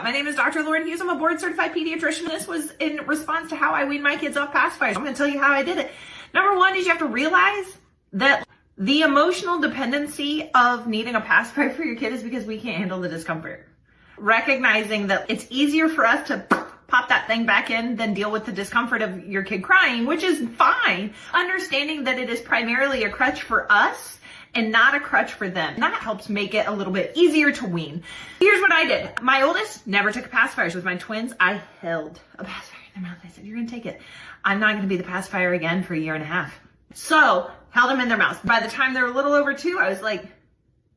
My name is Dr. Lauren Hughes. I'm a board certified pediatrician. This was in response to how I weaned my kids off pacifiers. I'm going to tell you how I did it. Number one is you have to realize that the emotional dependency of needing a pacifier for your kid is because we can't handle the discomfort. Recognizing that it's easier for us to pop that thing back in than deal with the discomfort of your kid crying, which is fine. Understanding that it is primarily a crutch for us and not a crutch for them. And that helps make it a little bit easier to wean. Here's what I did. My oldest never took pacifiers. With my twins, I held a pacifier in their mouth. I said, you're gonna take it. I'm not gonna be the pacifier again for a year and a half. So, held them in their mouths. By the time they were a little over 2, I was like,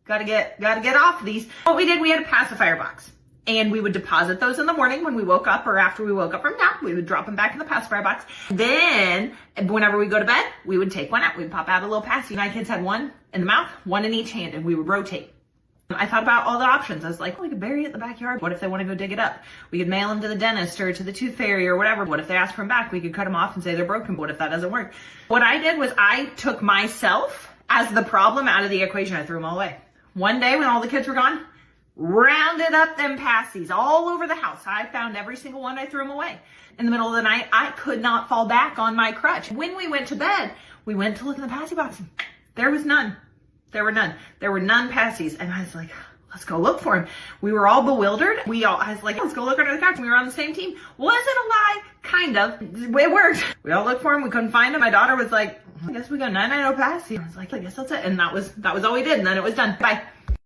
gotta get off these. What we did, we had a pacifier box. And we would deposit those in the morning when we woke up, or after we woke up from nap, we would drop them back in the pacifier box. Then, whenever we go to bed, we would take one out. We'd pop out a little pacifier. My kids had one in the mouth, one in each hand, and we would rotate. I thought about all the options. I was like, we could bury it in the backyard. What if they want to go dig it up? We could mail them to the dentist or to the tooth fairy or whatever. What if they ask for them back? We could cut them off and say they're broken. What if that doesn't work? What I did was I took myself as the problem out of the equation. I threw them all away. One day when all the kids were gone, rounded up them passies all over the house. I found every single one. I threw them away. In the middle of the night, I could not fall back on my crutch. When we went to bed, we went to look in the passy box. There was none. There were none. There were none passies. And I was like, let's go look for them. We were all bewildered. I was like, let's go look under the couch. We were on the same team. Was it a lie? Kind of. It worked. We all looked for them. We couldn't find them. My daughter was like, I guess we got 990 passy. I was like, I guess that's it. And that was all we did. And then it was done. Bye.